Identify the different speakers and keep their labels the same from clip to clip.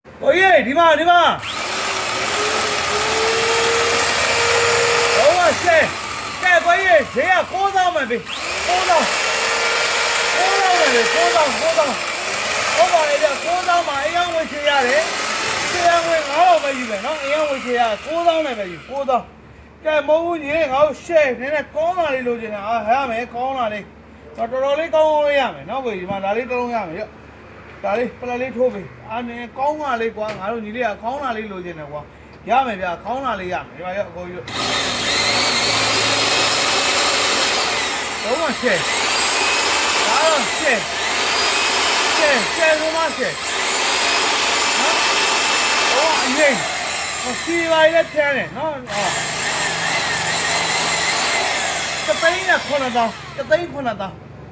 Speaker 1: ကိုကြီးဒီမှာဟုတ်ပါရှယ်ကဲကိုကြီးဈေးက9000ပဲပြီ9000ပဲ9000ဟုတ်ပါလေဗျ9000မှာအရင်ဝယ်ချရတယ်ဆရာဝင်9000ပဲယူပဲနော်အရင်ဝယ်ချရ9000နဲ့ပဲယူ9000ကဲမဟုတ်ဘူးညီငါတို့ရှယ်နည်းနည်းကောင်းလာလေးလိုချင်တာဟာရမယ်ကောင်းလာလေးတော်တော်လေးကောင်းအောင်ရမယ်နော်ကိုကြီးဒီမှာဒါလေးတစ်လုံးရမယ်ရောဒါလေးပလက်လေးထိုးပြီအားနေကောင်းလာလေးကွာငါတို့ညီလေးကကောင်းလာလေးလိုချင်တယ်ကွာရမယ်ဗျကောင်းလာလေးရမယ်ဒီမှာရောအကိုကြီးတော့မရှယ်ဒါတော့ရှယ်လို့မရှယ်နော်ဟောအရင်စီပါလေဖျန်းတယ်နော်တသိန်းနဲ့9000နော်တသိန်း9000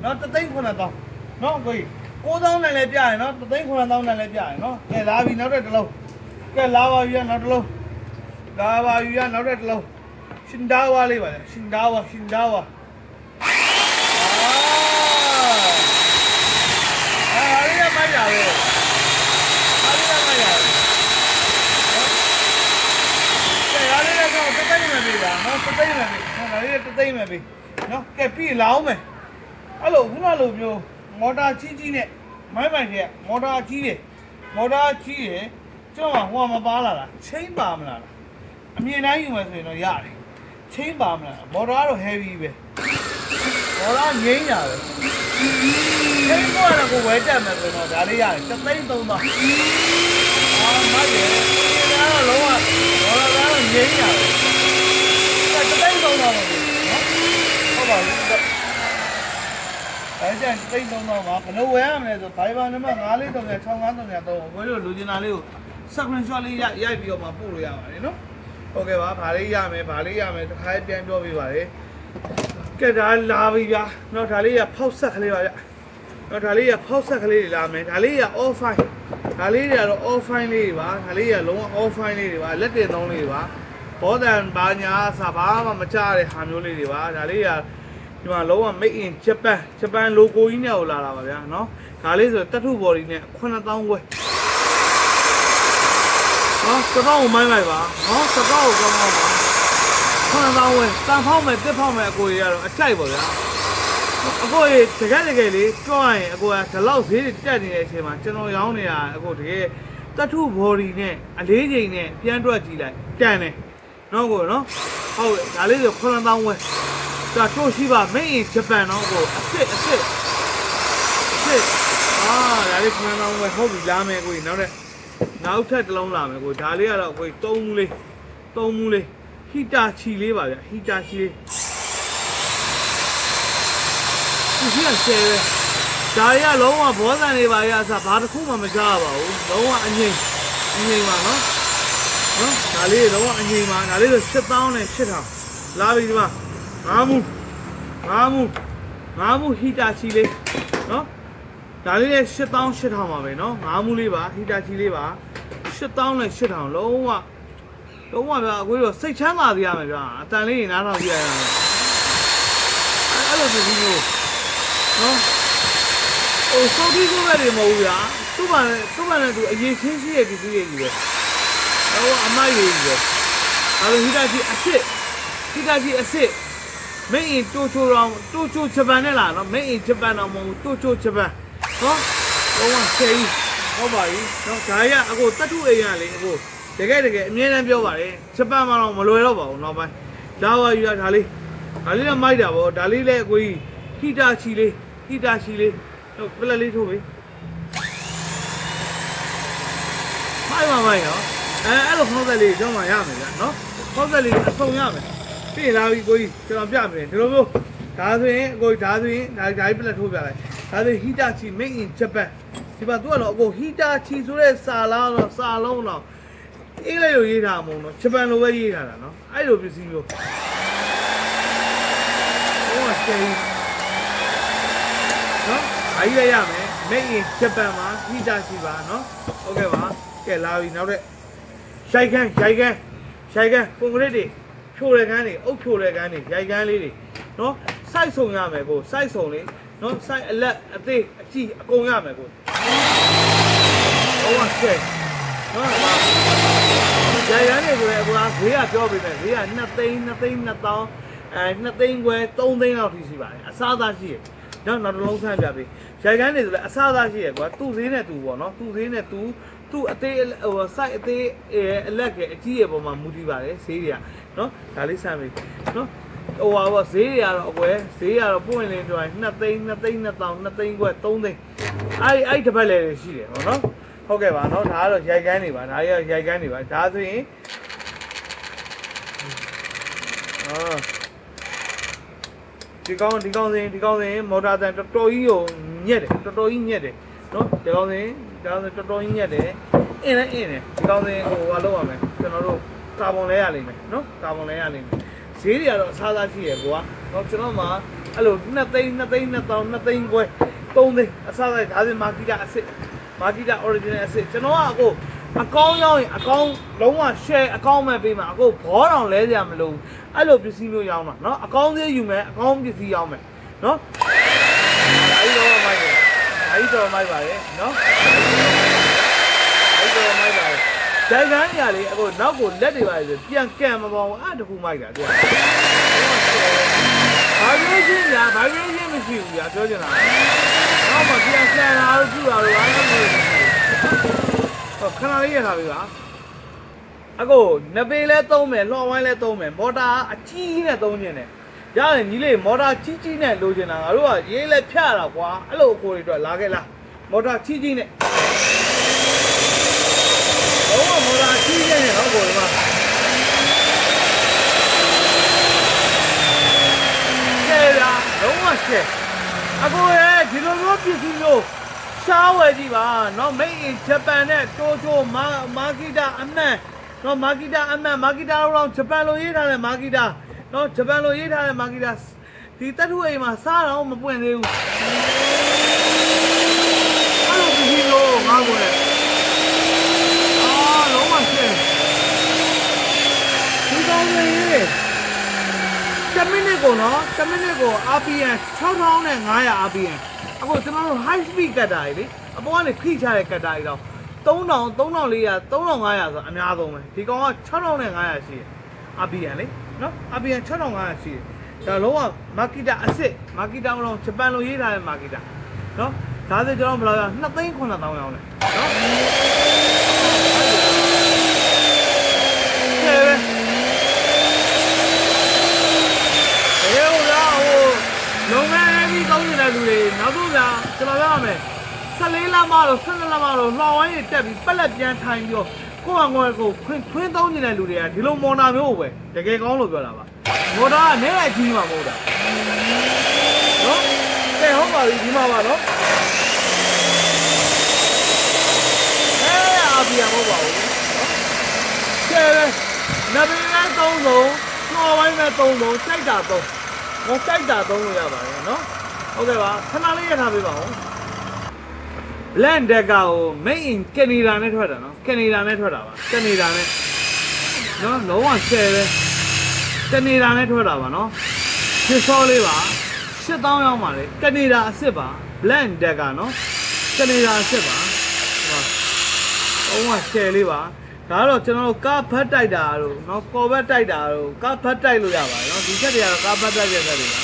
Speaker 1: နော်ကိုကြီး9000နဲ့လည်းပြရတယ်နော်တသိန်း9000နဲ့လည်းပြရတယ်နော်ကဲလာပြီနောက်တစ်လုံးကဲလာပါပြီနောက်တစ်လုံးနောက်တစ်လုံးရှင်ဒါဝါလေးပါလေရှင်ဒါဝါအားရမိုက်ရပဲအားရမိုက်ရကဲအားရကတော့တသိန်းမယ်ပြီလားနော်တသိန်းမယ်ပြီနော်ဒါလေးတသိန်းမယ်ပြီနော်ကဲပြီးလောင်းမယ်အဲ့လိုခုနလိုမျိုးမော်တာကြီးနဲ့မိုင်းတွေကမော်တာကြီးတယ်ကျွန်တော်ဟိုမှာမပါလာတာချင်းပါမလားအမြင်တိုင်းယူမယ်ဆိုရင်တော့ရတယ်ချင်းပါမလားမော်တာကတော့ heavy ပဲမော်တာငိမ့်တာပဲချင်းကတော့ကိုဝဲတက်မယ်ဆိုတော့ဒါလေးရတယ်33000မိုက်တယ်ဒါတော့လုံးဝမော်တာကတော့ငိမ့်တာပဲ33000ပါပဲနော်ဟုတ်ပါဘူးအဲ့ဒါ33000ပါဘယ်လိုဝယ်ရမလဲဆို Viber နံပါတ်943653ဘယ်လိုလူကျင်တာလေးကို screenshot လေးရိုက်ပြီးတော့မှပို့လို့ရပါတယ်နော်ဟုတ်ကဲ့ပါဗာလေးရမယ်တခါပြန်ပြောပြပါလေကဲဒါလာပြီဗျာနော်ဒါလေးကဖောက်ဆက်ကလေးပါဗျနော်ဒါလေးကဖောက်ဆက်ကလေးတွေလာမယ်ဒါလေးက off fine ဒါလေးတွေကတော့ off fine လေးတွေပါဒါလေးကလုံးဝ off fine လေးတွေပါလက်တင်သုံးလေးတွေပါဘောတန်ဘာညာစာဘာမှမချရတဲ့ဟာမျိုးလေးတွေပါဒါလေးကဒီမှာလုံးဝ made in Japan logo ကြီးနဲ့ကိုလာတာပါဗျာနော်ဒါလေးဆိုတတ်ထု body နဲ့9000ဝယ်နော်စကောက်ကိုမိုင်းလိုက်ပါနော်စကောက်ကိုကောင်းပါ9000ဝယ်တန်ဖောက်မယ်တစ်ဖောက်မယ်အကိုကြီးကတော့အကြိုက်ပါဗျာအကိုကြီးတကယ်လေးပြောရရင်အကိုကဒီလောက်ဈေးတက်နေတဲ့အချိန်မှာကျွန်တော်ရောင်းနေတာအကိုတကယ်တတ်ထု body နဲ့အလေးချိန်နဲ့ပြန်တွက်ကြည့်လိုက်တန်တယ်နော်ကိုနော်ဟုတ်ဒါလေးဆို9000ဝယ်ဒါတို့ရှိပါ made in Japan နော်ကိုအစ်ဒါလေး9000ဝယ်ဟုတ်ပြီလာမယ်ကိုကြီးနောက်ထပ်တစ်လုံးလာမယ်ကိုဒါလေးကတော့ကို3မူလေးဟီတာချီလေးပါဗျဟီတာချီလေးဒီကဆယ်ပဲဒါရီကလုံးဝဘောဆန်လေးပါရအစားဘာတစ်ခုမှမကြားပါဘူးလုံးဝအငိမ့်ပါနော်ဒါလေးလုံးဝအငိမ့်ပါဒါလေးဆို7000နဲ့8000လာပြီဒီမှာ5မူဟီတာချီလေးနော်ဒါလေးလည်း8000ပါပဲเนาะ5မူလေးပါဟီတာချီလေးပါ8000နဲ့8000လုံးဝဗျာအခုတော့စိတ်ချမ်းသာပြရမယ်ဗျာအတန်လေးနားထောင်ပြရမယ်အဲ့လိုမျိုးเนาะဟိုစော်ပြီးကိုပဲတွေမဟုတ်ဘူးဗျာသူ့ဘာနဲ့သူအရင်ချင်းရှိရဲ့ဒီကြီးရဲ့ကြီးပဲဟိုအမိုက်ကြီးပဲဒါလိုဟီတာချီအစ်made in Tokyo Japan နဲ့လားเนาะ made in Japan တော့မဟုတ်ဘူး Tokyo Japan နော်လုံးဝဆယ်ကြီးဟုတ်ပါပြီနော်ဒါရအကိုတတ်ထုအိမ်ရလေအကိုတကယ်အမြဲတမ်းပြောပါတယ်ဂျပန်မှာတော့မလွယ်တော့ပါဘူးနောက်ပိုင်းဒါဝါယူရဒါလေးလည်းမိုက်တာဗောဒါလေးလည်းအကိုကြီးဟီတာချီလေးဟုတ်ပလက်လေးထိုးပြီမိုက်နော်အဲ့လိုဖောက်သက်လေးကျွန်တော်မှရမယ်ဗျာနော်ဖောက်သက်လေးအဆုံရမယ်ပြင်လာပြီကိုကြီးကျွန်တော်ပြမယ်ဒီလိုမျိုးဒါဆိုရင်အကိုကြီးဒါကြီးပလက်ထိုးပြလိုက်ဒါဆိုဟီတာချီ made in Japan ဒီမှာသူကတော့အကိုဟီတာချီဆိုတဲ့စာလုံးတော့အေးလေးလိုရေးထားမှာမဟုတ်တော့ဂျပန်လိုပဲရေးထားတာနော်အဲ့လိုပစ္စည်းမျိုးဟိုကဆယ်နော်အားကြီးလိုက်ရမယ် made in Japan မှာဟီတာချီပါနော်ဟုတ်ကဲ့ပါကဲလာပြီနောက်တဲ့ရှိုက်ခန်းကွန်ကရစ်တွေဖြိုတဲ့ခန်းတွေအုပ်ဖြိုတဲ့ခန်းတွေရိုက်ခန်းလေးတွေနော်စိုက်ဆုံရမယ်ကိုစိုက်ဆုံလေးနော်စိုက်အလက်အသေးအကြည့်အကုန်ရမယ်ကိုဟောဆယ် နော်ဂျာရန်နေဆိုရင်အခုကဈေးကပြောပေးမယ်ဈေးက2သိန်း2သိန်း20002သိန်းခွဲ3သိန်းလောက်ထိရှိပါတယ်အစားအသာရှိရနော်နောက်တစ်လုံးဆန်းပြပေးဂျာရန်နေဆိုလည်းအစားအသာရှိရကွာသူ့ဈေးနဲ့သူပေါ့နော်သူ့ဈေးနဲ့သူအသေးဟို site အသေးအလက်ကဲအကြီးရဲ့ပုံမှာမူတည်ပါတယ်ဈေးတွေကနော်ဒါလေးဆန်းပေးနော်ဟိုပါပေါ့ဈေးတွေကတော့အကွယ်ဈေးကတော့ပွင့်လင်းပြောရင်2သိန်း2သိန်း2000 2သိန်းခွဲ3သိန်းအဲ့တစ်ပတ်လေရှိတယ်ပေါ့နော်ဟုတ်ကဲ့ပါနော်ဒါကတော့ရိုက်ကန်းနေပါဒါတွေကရိုက်ကန်းနေပါဒါဆိုရင်ဒီကောင်းစဉ်မော်တာတန်တော်တော်ကြီးကိုညက်တယ်တော်တော်ကြီးညက်တယ်နော်ဒီကောင်းစဉ်တော်တော်ကြီးညက်တယ်အင်းလည်းအင်းတယ်ဒီကောင်းစဉ်ဟိုဟာလောက်ရမယ်ကျွန်တော်တို့ကာဗွန်လဲရလိမ့်မယ်နော်ကာဗွန်လဲရလိမ့်မယ်ဈေးတွေကတော့အစားအစာရှိရယ်ကွာတော့ကျွန်တော်မှအဲ့လို2သိန်း2000 2သိန်းခွဲ3သိန်းအစားအစာဒါဆိုမာကီတာအစ်မာကီတာ original အစ်ကျွန်တော်ကအခုအကောင်းရောက်ရင်အကောင်းလုံးဝ share အကောင်းမဲ့ပေးမှာအခုဘောတောင်လဲကြမလို့အဲ့လိုပစ္စည်းမျိုးရောင်းတာเนาะအကောင်းသေးယူမယ်အကောင်းပစ္စည်းရောင်းမယ်เนาะအဲ့တော့မိုက်တယ်အဲ့တော့မိုက်ပါလေเนาะအဲ့တော့မိုက်ပါလေဂျိုင်ကန်ညာလေးအခုနောက်ကိုလက်တွေပါလေပြန်ကံမပေါအောင်အဲ့တခုမိုက်တာတဲ့ဘာလို့ရှင်းညာဘာလို့ရှင်းမရှိဘူးညာပြောချင်တာတော့မပြန်ကံလာလို့ပြတာလို့အားလုံးလို့ခဏလေးရထားပြီပါအခုနပေလဲသုံးမယ်လှော်ဝိုင်းလဲသုံးမယ်မော်တာအကြီးနဲ့သုံးခြင်းနဲ့ရတယ်ညီလေးမော်တာကြီးနဲ့လိုချင်တာငါတို့ကရေးလဲဖြတ်တာကွာအဲ့လိုအကိုတွေအတွက်လာခဲ့လားမော်တာကြီးနဲ့တော့မော်တာကြီးနဲ့တော့ကိုဒီမှာကဲလားလုံးဝရှယ်အခုရဲ့ဒီလိုမျိုးပစ္စည်းမျိုးရှားဝယ်ကြည့်ပါနော် made in Japan နဲ့တိုးချိုမာကီတာအမှန်နော်မာကီတာအမှန်မာကီတာတော့ဂျပန်လိုရေးထားတဲ့မာကီတာနော်ဂျပန်လိုရေးထားတဲ့မာကီတာဒီတထုအိမ်မှာစားတော့မပွင့်သေးဘူးအဲ့လိုဒီလိုငါ့ကိုလည်းလုံးဝရှင်းဒီကောင်းလေး10မိနစ်ကိုနော်10မိနစ်ကို RPM 6500 RPMအခုကျွန်တော်တို့ high speed ကတ်တာကြီးလေအပေါ်ကနေဖိချတဲ့ကတ်တာကြီးတော့3000 3400 3500ဆိုအများဆုံးပဲဒီကောင်က6500ရှိတယ် RPM လေနော် RPM 6500ရှိတယ်ဒါလုံးဝမာကီတာအစ်စ်မာကီတာတော့ဂျပန်လိုရေးထားတဲ့မာကီတာနော်ဒါဆိုကျွန်တော်ဘယ်လောက်ရ2သိန်း9000ရောင်းတယ်နော်ကဲလုံငန်းပြီးကောင်းနေတဲ့လူတွေနောက်ဆုံးကကျွန်တော်ပြောရမယ်14လမှတော့12လမှတော့လှော်ဝိုင်းတွေတက်ပြီးပက်လက်ပြန်ထိုင်ပြီးတော့ကိုယ့်အငွယ်ကိုခွင်းသုံးနေတဲ့လူတွေကဒီလိုမော်တာမျိုးပဲတကယ်ကောင်းလို့ပြောတာပါမော်တာကနဲ့အကြီးမှမဟုတ်တာနော်ကဲဟုတ်ပါပြီဒီမှာပါနော်အားပြမဟုတ်ပါဘူးနော်ကဲနဘေးနဲ့သုံးလုံးလှော်ဝိုင်းနဲ့သုံးလုံးစိုက်တာသုံး我再打东西呀吧，喏，OK吧？看哪里也差别吧？land 这个哦，没人跟你让你出来喏，跟你让你出来吧，跟你让你，喏，老王说的，跟你让你出来吧，喏，去少的吧，适当样嘛的，跟你让是吧？land 这个喏，跟你让是吧？是吧？老王说的吧？ဒါတော့ကျွန်တော်တို့ကားဖတ်တိုက်တာတို့เนาะကော်ဘက်တိုက်တာတို့ကားဖတ်တိုက်လို့ရပါတယ်เนาะဒီချက်တွေကတော့ကားဖတ်တိုက်တဲ့ချက်တွေပါ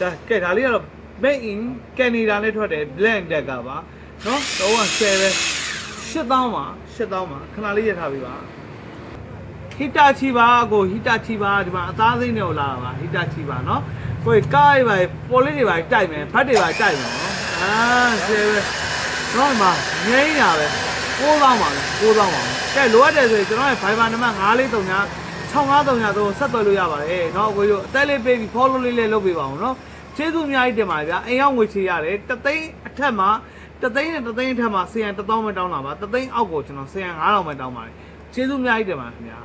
Speaker 1: ဒါကဲဒါလေးကတော့ made in Canada နဲ့ထွက်တယ် blend တက်ကပါเนาะတော့က10ပဲ8000ပါခဏလေးရထားပြီပါဟီတာချီပါကိုဟီတာချီပါဒီမှာအသားစိမ့်တွေကိုလာတာပါဟီတာချီပါเนาะကိုကားတွေပါပေါ်လေးတွေပါတိုက်မယ်ဖတ်တွေပါတိုက်မယ်เนาะ10ပဲเนาะမှာငိမ့်ရပဲ9000ပါလေ9000ပါကဲလိုအပ်တယ်ဆိုရင်ကျွန်တော်ရဲ့ Viber နံပါတ်943 6539တို့ဆက်သွယ်လို့ရပါတယ်เนาะကိုကြီးတို့အသက်လေးပေးပြီး follow လေးလည်းလုပ်ပေးပါအောင်เนาะကျေးဇူးအများကြီးတင်ပါတယ်ဗျာအိမ်ရောက်ငွေချေရတယ်တသိန်းအထက်မှာတသိန်းနဲ့တသိန်းအထက်မှာ1000 1000ပဲတောင်းတာပါတသိန်းအောက်ကိုကျွန်တော်1000 5000ပဲတောင်းပါတယ်ကျေးဇူးအများကြီးတင်ပါတယ်ခင်ဗျာ